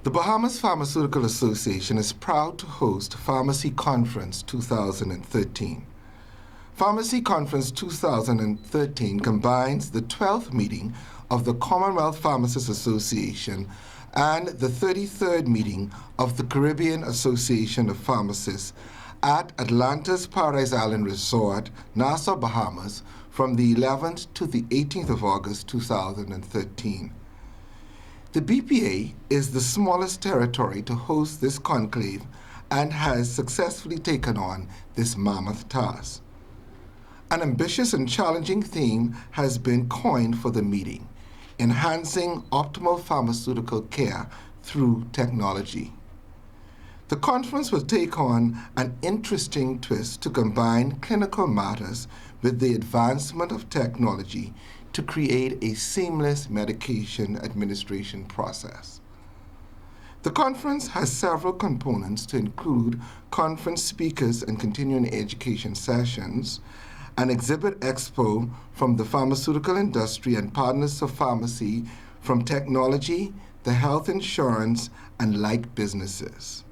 The Bahamas Pharmaceutical Association is proud to host Pharmacy Conference 2013. Pharmacy Conference 2013 combines the 12th meeting of the Commonwealth Pharmacists Association and the 33rd meeting of the Caribbean Association of Pharmacists at Atlanta's Paradise Island Resort, Nassau, Bahamas, from the 11th to the 18th of August 2013. The BPA is the smallest territory to host this conclave and has successfully taken on this mammoth task. An ambitious and challenging theme has been coined for the meeting: enhancing optimal pharmaceutical care through technology. The conference will take on an interesting twist to combine clinical matters with the advancement of technology to create a seamless medication administration process. The conference has several components to include conference speakers and continuing education sessions, an exhibit expo from the pharmaceutical industry and partners of pharmacy from technology, the health insurance, and like businesses.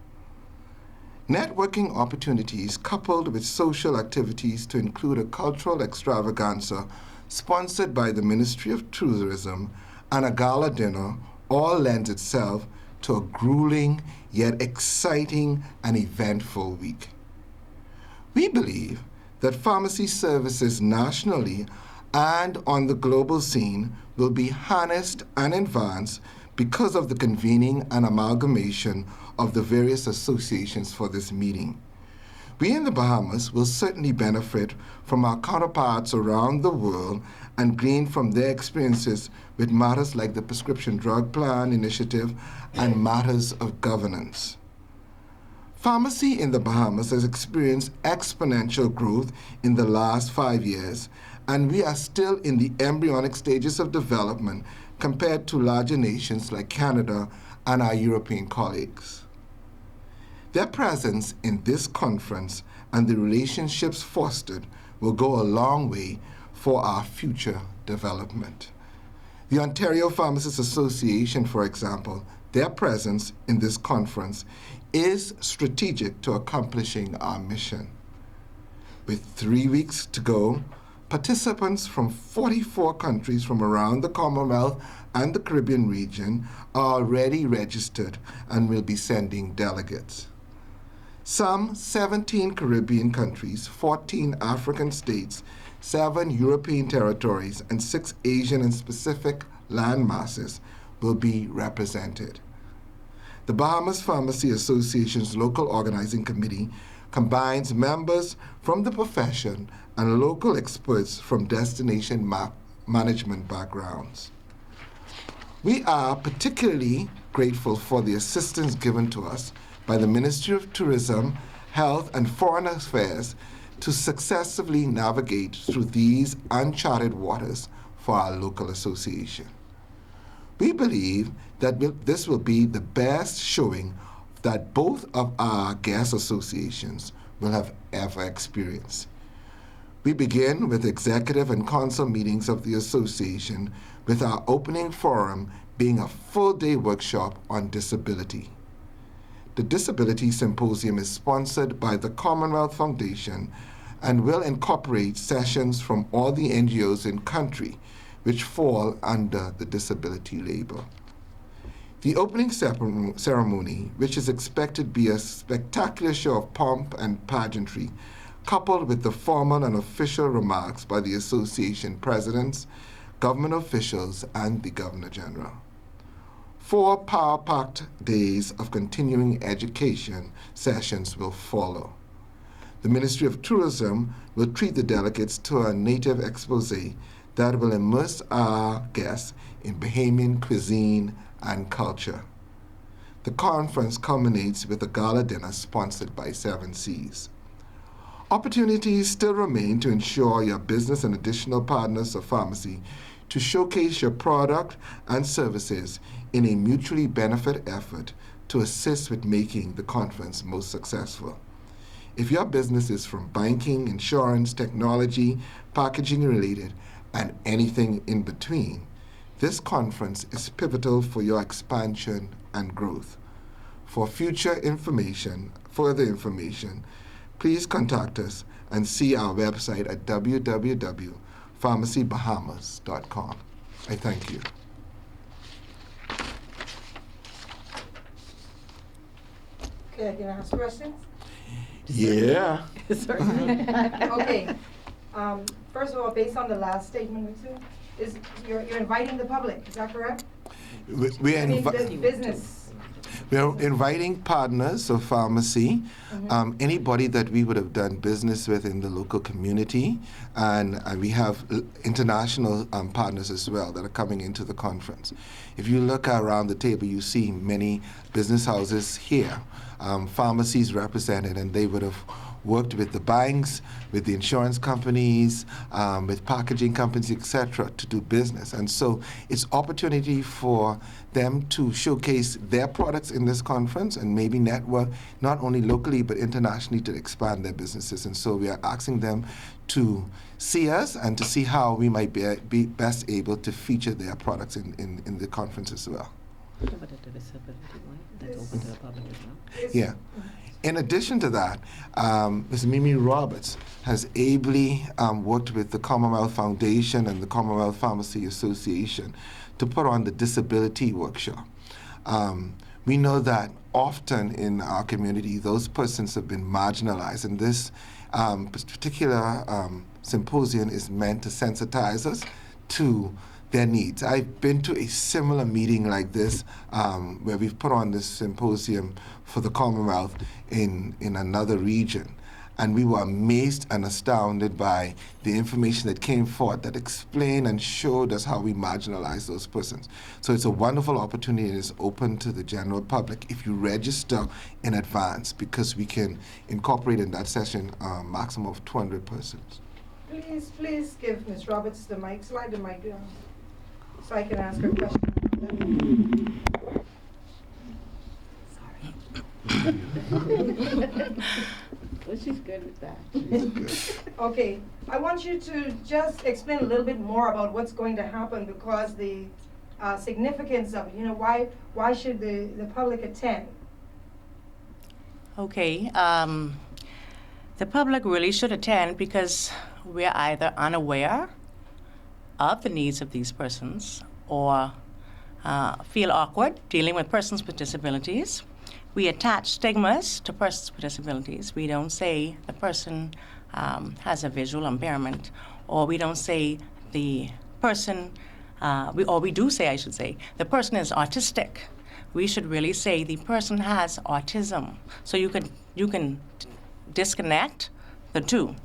Networking opportunities coupled with social activities to include a cultural extravaganza sponsored by the Ministry of Tourism and a gala dinner all lends itself to a grueling yet exciting and eventful week. We believe that pharmacy services nationally and on the global scene will be harnessed and advanced because of the convening and amalgamation of the various associations for this meeting. We in the Bahamas will certainly benefit from our counterparts around the world and glean from their experiences with matters like the Prescription Drug Plan Initiative and matters of governance. Pharmacy in the Bahamas has experienced exponential growth in the last 5 years, and we are still in the embryonic stages of development compared to larger nations like Canada and our European colleagues. Their presence in this conference and the relationships fostered will go a long way for our future development. The Ontario Pharmacists Association, for example, their presence in this conference is strategic to accomplishing our mission. With 3 weeks to go, participants from 44 countries from around the Commonwealth and the Caribbean region are already registered and will be sending delegates. Some 17 Caribbean countries, 14 African states, 7 European territories, and 6 Asian and Pacific land masses will be represented. The Bahamas Pharmacy Association's local organizing committee combines members from the profession and local experts from destination management backgrounds. We are particularly grateful for the assistance given to us by the Ministry of Tourism, Health, and Foreign Affairs to successfully navigate through these uncharted waters for our local association. We believe that this will be the best showing that both of our guest associations will have ever experienced. We begin with executive and council meetings of the association, with our opening forum being a full-day workshop on disability. The Disability Symposium is sponsored by the Commonwealth Foundation and will incorporate sessions from all the NGOs in country which fall under the disability label. The opening ceremony, which is expected to be a spectacular show of pomp and pageantry, coupled with the formal and official remarks by the association presidents, government officials, and the Governor General. 4 power-packed days of continuing education sessions will follow. The Ministry of Tourism will treat the delegates to a native expose that will immerse our guests in Bahamian cuisine and culture. The conference culminates with a gala dinner sponsored by 7 Seas. Opportunities still remain to ensure your business and additional partners of pharmacy to showcase your product and services in a mutually benefit effort to assist with making the conference most successful. If your business is from banking, insurance, technology, packaging related, and anything in between, This conference is pivotal for your expansion and growth. For further information, please contact us and see our website at www.pharmacybahamas.com. I thank you. Okay, can I ask questions? Yeah. Okay. First of all, based on the last statement, you're inviting the public, is that correct? We are business. We are inviting partners of pharmacy, anybody that we would have done business with in the local community, and we have international partners as well that are coming into the conference. If you look around the table, you see many business houses here, pharmacies represented, and they would have worked with the banks, with the insurance companies, with packaging companies, etc., to do business. And so it's opportunity for them to showcase their products in this conference and maybe network not only locally but internationally to expand their businesses. And so we are asking them to see us and to see how we might be best able to feature their products in the conference as well. But that's open to the public as well. Yeah. In addition to that, Ms. Mimi Roberts has ably worked with the Commonwealth Foundation and the Commonwealth Pharmacy Association to put on the disability workshop. We know that often in our community, those persons have been marginalized, and this particular symposium is meant to sensitize us to their needs. I've been to a similar meeting like this where we've put on this symposium for the Commonwealth in another region. And we were amazed and astounded by the information that came forth that explained and showed us how we marginalize those persons. So it's a wonderful opportunity and it's open to the general public if you register in advance, because we can incorporate in that session a maximum of 200 persons. Please give Ms. Roberts the mic, slide the mic down, so I can ask her question. Well, she's good with that. Okay, I want you to just explain a little bit more about what's going to happen, because the significance of it. You know, why should the public attend? Okay, the public really should attend because we're either unaware of the needs of these persons or feel awkward dealing with persons with disabilities. We attach stigmas to persons with disabilities. We don't say the person has a visual impairment, or we don't say the person, we do say, I should say, the person is autistic. We should really say the person has autism. So you can disconnect the two.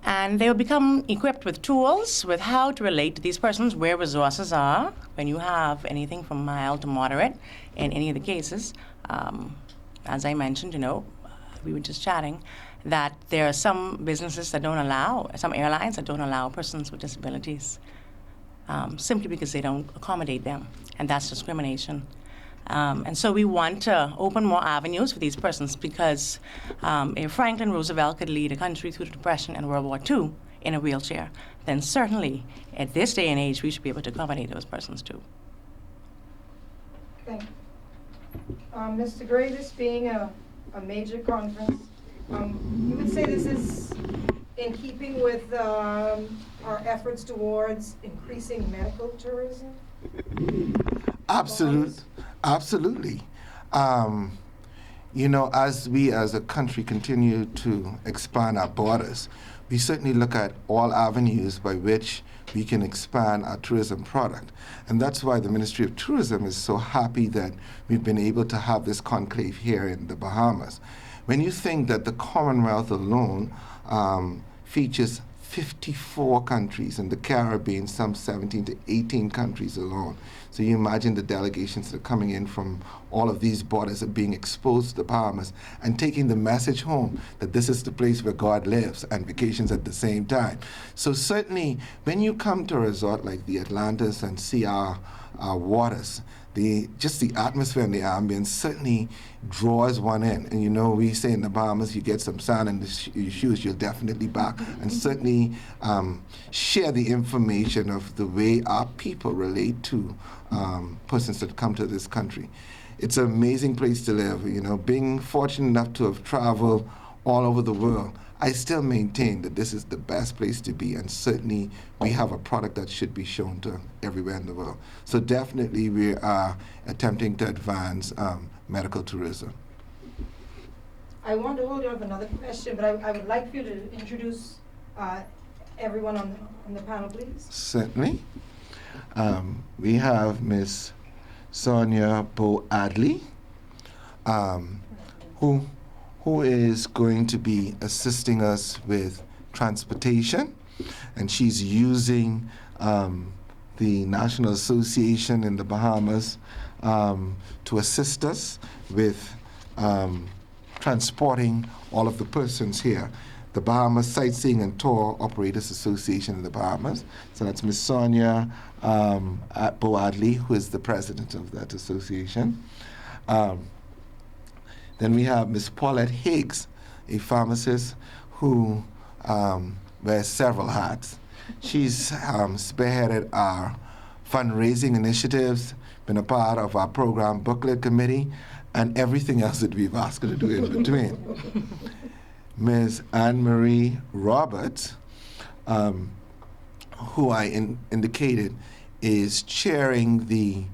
And they will become equipped with tools with how to relate to these persons, where resources are when you have anything from mild to moderate in any of the cases. As I mentioned, we were just chatting, that there are some businesses that don't allow, some airlines that don't allow persons with disabilities simply because they don't accommodate them, and that's discrimination. And so we want to open more avenues for these persons, because if Franklin Roosevelt could lead a country through the Depression and World War II in a wheelchair, then certainly at this day and age we should be able to accommodate those persons too. Okay. Mr. Gray, this being a major conference, you would say this is in keeping with our efforts towards increasing medical tourism? Absolutely. As we as a country continue to expand our borders, we certainly look at all avenues by which we can expand our tourism product. And that's why the Ministry of Tourism is so happy that we've been able to have this conclave here in the Bahamas. When you think that the Commonwealth alone features 54 countries, in the Caribbean, some 17 to 18 countries alone. So you imagine the delegations that are coming in from all of these borders are being exposed to the Bahamas and taking the message home that this is the place where God lives, and vacations at the same time. So certainly, when you come to a resort like the Atlantis and see our waters. Just the atmosphere and the ambience certainly draws one in. And you know, we say in the Bahamas, you get some sand in your shoes, you'll definitely back. And certainly share the information of the way our people relate to persons that come to this country. It's an amazing place to live. You know, being fortunate enough to have traveled all over the world, I still maintain that this is the best place to be, and certainly we have a product that should be shown to everywhere in the world. So definitely we are attempting to advance medical tourism. I want to hold you up another question, but I would like for you to introduce everyone on the panel, please. Certainly. We have Miss Sonia Bo-Adley, who is going to be assisting us with transportation, and she's using the National Association in the Bahamas to assist us with transporting all of the persons here. The Bahamas Sightseeing and Tour Operators Association in the Bahamas. So that's Miss Sonia Bo-Adley, who is the president of that association. Then we have Ms. Paulette Higgs, a pharmacist who wears several hats. She's spearheaded our fundraising initiatives, been a part of our program booklet committee, and everything else that we've asked her to do in between. Ms. Anne-Marie Roberts, who I indicated is chairing the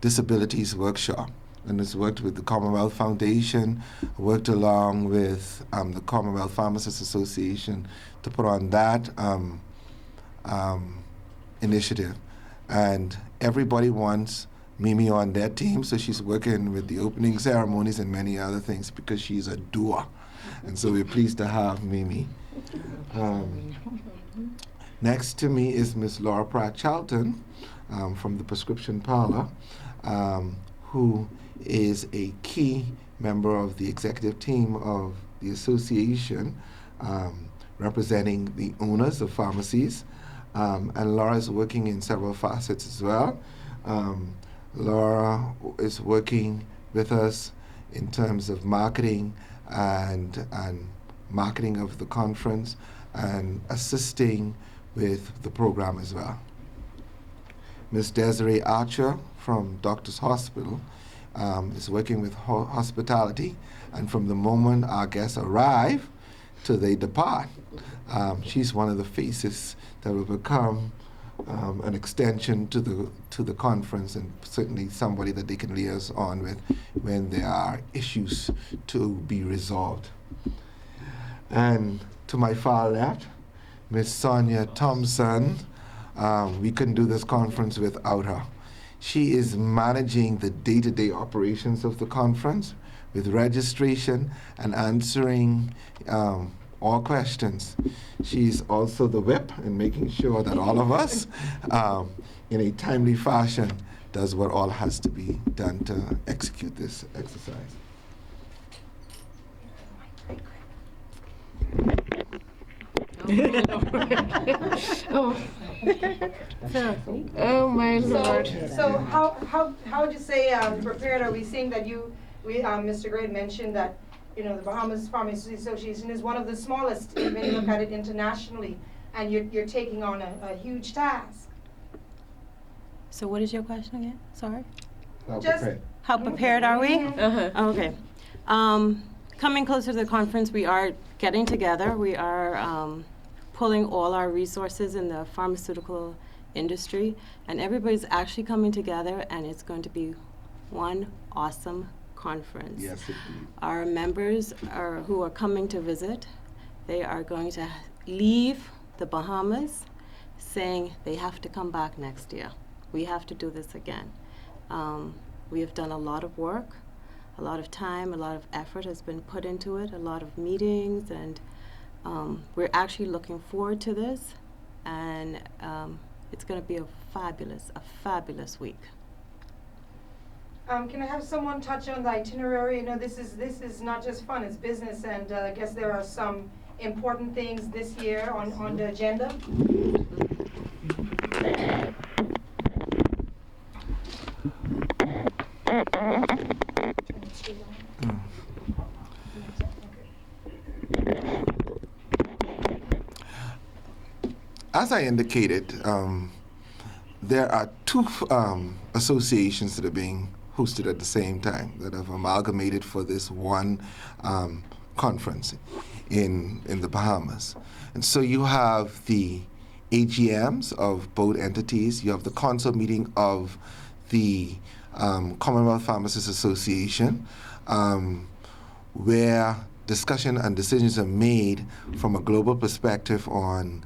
disabilities workshop, and has worked with the Commonwealth Foundation, worked along with the Commonwealth Pharmacists Association to put on that initiative. And everybody wants Mimi on their team, so she's working with the opening ceremonies and many other things because she's a doer. And so we're pleased to have Mimi. Next to me is Miss Laura Pratt-Charlton from the Prescription Parlor, who is a key member of the executive team of the association, representing the owners of pharmacies. And Laura is working in several facets as well. Laura is working with us in terms of marketing and marketing of the conference and assisting with the program as well. Ms. Desiree Archer from Doctors Hospital is working with hospitality, and from the moment our guests arrive till they depart, she's one of the faces that will become an extension to the conference, and certainly somebody that they can liaise on with when there are issues to be resolved. And to my far left, Miss Sonia Thompson. We couldn't do this conference without her. She is managing the day-to-day operations of the conference with registration and answering all questions. She's also the whip and making sure that all of us, in a timely fashion, does what all has to be done to execute this exercise. Oh my Lord. So how would you say prepared are we seeing that Mr. Gray mentioned that the Bahamas Pharmacy Association is one of the smallest when you look at it internationally, and you're taking on a huge task. So what is your question again? Sorry. How prepared are we? Uh-huh. Okay. Coming closer to the conference, we are getting together. We are pulling all our resources in the pharmaceutical industry, and everybody's actually coming together, and it's going to be one awesome conference. Yes, indeed. Our members who are coming to visit, they are going to leave the Bahamas saying they have to come back next year. We have to do this again. We have done a lot of work, a lot of time, a lot of effort has been put into it, a lot of meetings, and we're actually looking forward to this, and it's going to be a fabulous week. Can I have someone touch on the itinerary? This is not just fun; it's business, and I guess there are some important things this year on the agenda. As I indicated, there are two associations that are being hosted at the same time that have amalgamated for this one conference in the Bahamas. And so you have the AGMs of both entities. You have the council meeting of the Commonwealth Pharmacists Association, where discussion and decisions are made from a global perspective on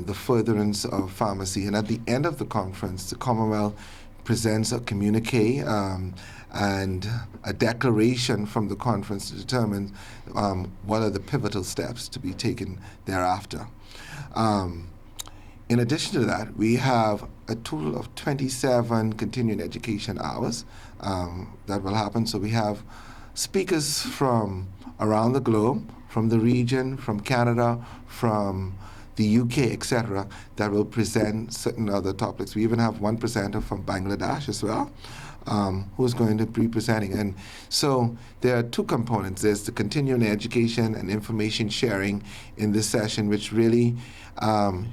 the furtherance of pharmacy. And at the end of the conference, the Commonwealth presents a communique and a declaration from the conference to determine what are the pivotal steps to be taken thereafter. In addition to that, we have a total of 27 continuing education hours that will happen. So we have speakers from around the globe, from the region, from Canada, from the UK, etc., that will present certain other topics. We even have one presenter from Bangladesh as well, who's going to be presenting. And so there are two components. There's the continuing education and information sharing in this session, which really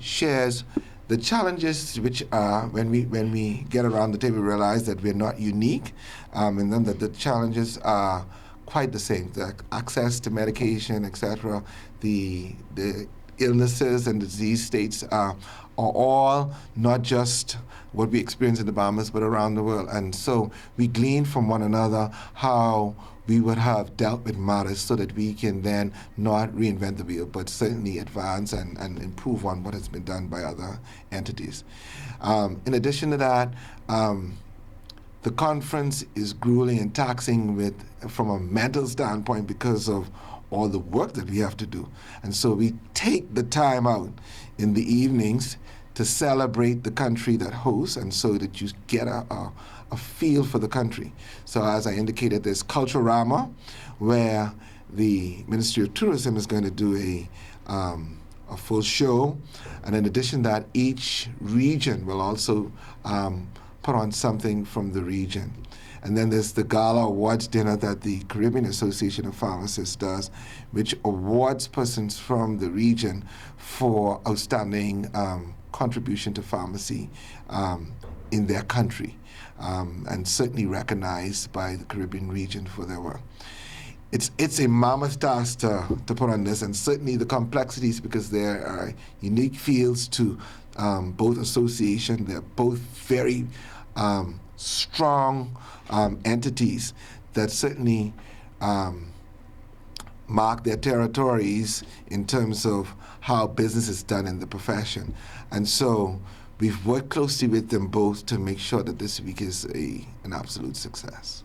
shares the challenges, which are when we get around the table, we realize that we're not unique, and then that the challenges are quite the same. The access to medication, etc., the illnesses and disease states are all not just what we experience in the Bahamas, but around the world. And so we glean from one another how we would have dealt with matters so that we can then not reinvent the wheel, but certainly advance and improve on what has been done by other entities. In addition to that, the conference is grueling and taxing from a mental standpoint because of all the work that we have to do. And so we take the time out in the evenings to celebrate the country that hosts, and so that you get a feel for the country. So as I indicated, there's Culturama, where the Ministry of Tourism is going to do a full show. And in addition to that, each region will also put on something from the region. And then there's the Gala Awards Dinner that the Caribbean Association of Pharmacists does, which awards persons from the region for outstanding contribution to pharmacy in their country, and certainly recognized by the Caribbean region for their work. It's a mammoth task to put on this, and certainly the complexities, because there are unique fields to both association. They're both very strong entities that certainly mark their territories in terms of how business is done in the profession. And so we've worked closely with them both to make sure that this week is an absolute success.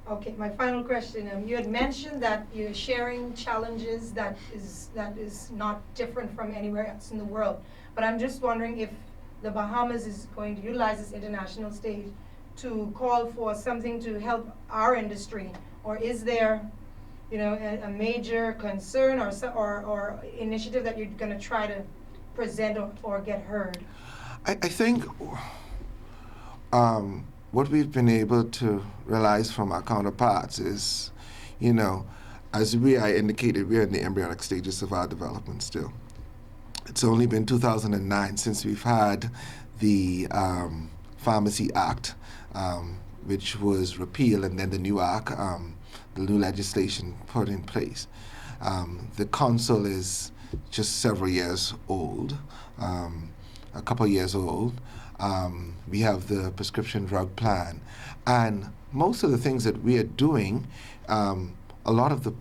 Okay, my final question. You had mentioned that you're sharing challenges that is not different from anywhere else in the world. But I'm just wondering if the Bahamas is going to utilize this international stage to call for something to help our industry, or is there, a major concern or initiative that you're going to try to present or get heard? I think what we've been able to realize from our counterparts is, as I indicated, we're in the embryonic stages of our development still. It's only been 2009 since we've had the Pharmacy Act, which was repealed, and then the new act, the new legislation put in place. The council is just several years old, a couple of years old. We have the prescription drug plan, and most of the things that we are doing, a lot of the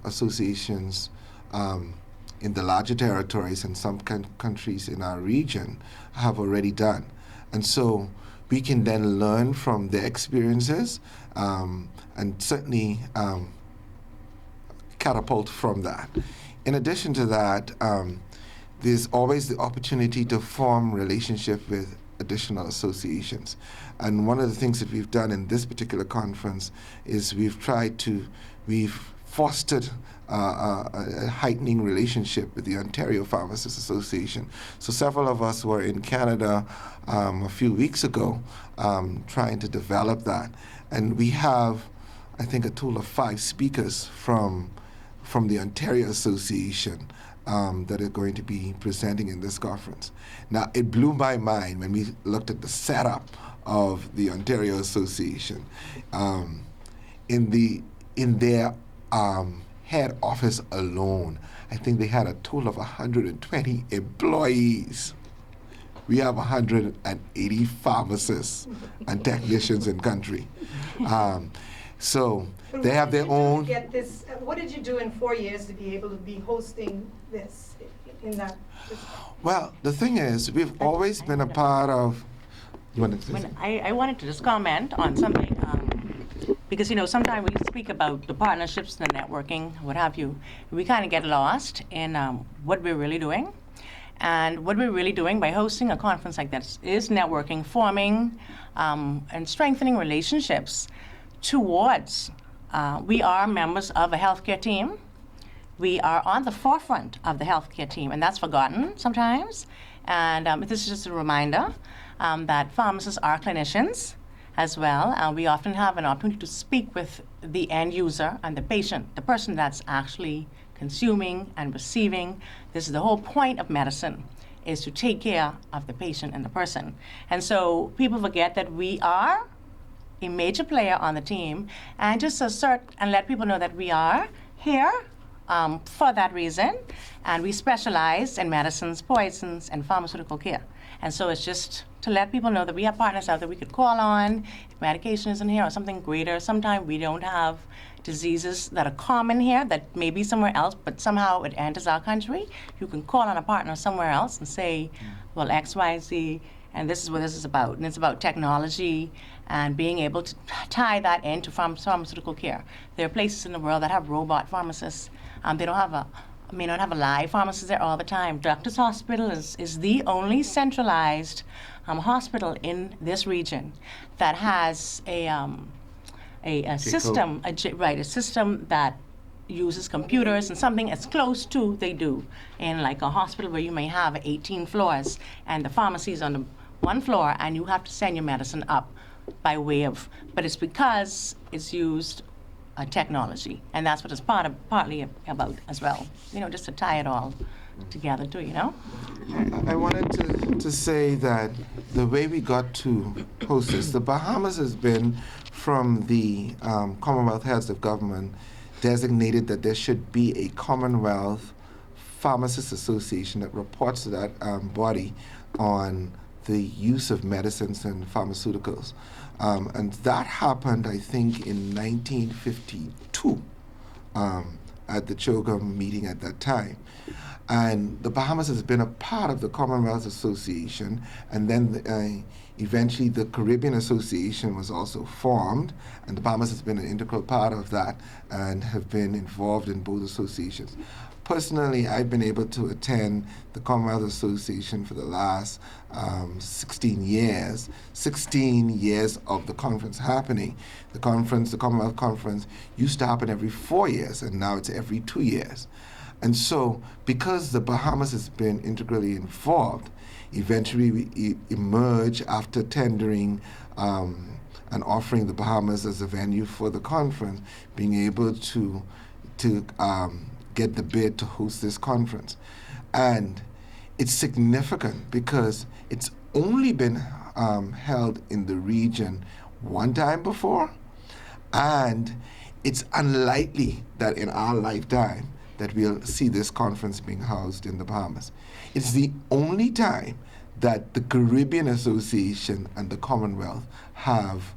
associations in the larger territories and some countries in our region have already done. And so we can then learn from their experiences and certainly catapult from that. In addition to that, there's always the opportunity to form relationship with additional associations. And one of the things that we've done in this particular conference is we've fostered a heightening relationship with the Ontario Pharmacists Association. So several of us were in Canada a few weeks ago trying to develop that. And we have, I think, a total of 5 speakers from the Ontario Association that are going to be presenting in this conference. Now, it blew my mind when we looked at the setup of the Ontario Association. In their head office alone, I think they had a total of 120 employees. We have 180 pharmacists and technicians in country. So But they what have did their you do to own. get this, what did you do in 4 years to be able to be hosting this in that? Well, the thing is, we've always been a part of. You want to say something? I wanted to just comment on something, because, sometimes we speak about the partnerships, the networking, what have you. We kind of get lost in what we're really doing. And what we're really doing by hosting a conference like this is networking, forming, and strengthening relationships towards. We are members of a healthcare team. We are on the forefront of the healthcare team, and that's forgotten sometimes. And this is just a reminder that pharmacists are clinicians as well. We often have an opportunity to speak with the end user and the patient, the person that's actually consuming and receiving. This is the whole point of medicine, is to take care of the patient and the person. And so people forget that we are a major player on the team, and just assert and let people know that we are here for that reason, and we specialize in medicines, poisons, and pharmaceutical care. And so it's just to let people know that we have partners out there we could call on if medication isn't here or something greater. Sometimes we don't have diseases that are common here that may be somewhere else, but somehow it enters our country. You can call on a partner somewhere else and say, well, X, Y, Z, and this is what this is about. And it's about technology and being able to tie that into pharmaceutical care. There are places in the world that have robot pharmacists. They may not have a live pharmacist there all the time. Doctors Hospital is the only centralized hospital in this region that has a system, a system that uses computers and something as close to they do in like a hospital where you may have 18 floors and the pharmacy is on the one floor and you have to send your medicine up by way of, but it's because it's used technology, and that's what it's partly about as well, just to tie it all together too, I wanted to say that the way we got to host this, the Bahamas has been, from the Commonwealth Heads of Government, designated that there should be a Commonwealth Pharmacists Association that reports to that body on the use of medicines and pharmaceuticals. And that happened, I think, in 1952 at the CHOGM meeting at that time. And the Bahamas has been a part of the Commonwealth Association, and then eventually the Caribbean Association was also formed, and the Bahamas has been an integral part of that and have been involved in both associations. Personally, I've been able to attend the Commonwealth Association for the last 16 years. 16 years of the conference happening. The Commonwealth Conference, used to happen every 4 years, and now it's every 2 years. And so, because the Bahamas has been integrally involved, eventually we emerge after tendering and offering the Bahamas as a venue for the conference, being able to get the bid to host this conference. And it's significant because it's only been held in the region one time before, and it's unlikely that in our lifetime that we'll see this conference being housed in the Bahamas. It's the only time that the Caribbean Association and the Commonwealth have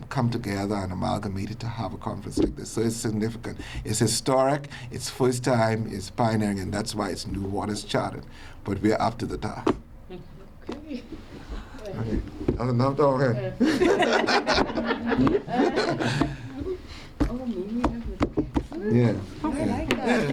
come together and amalgamated to have a conference like this. So it's significant. It's historic, it's first time, it's pioneering, and that's why it's New Waters Chartered. But we're up to the task. Okay. Okay. Enough talking.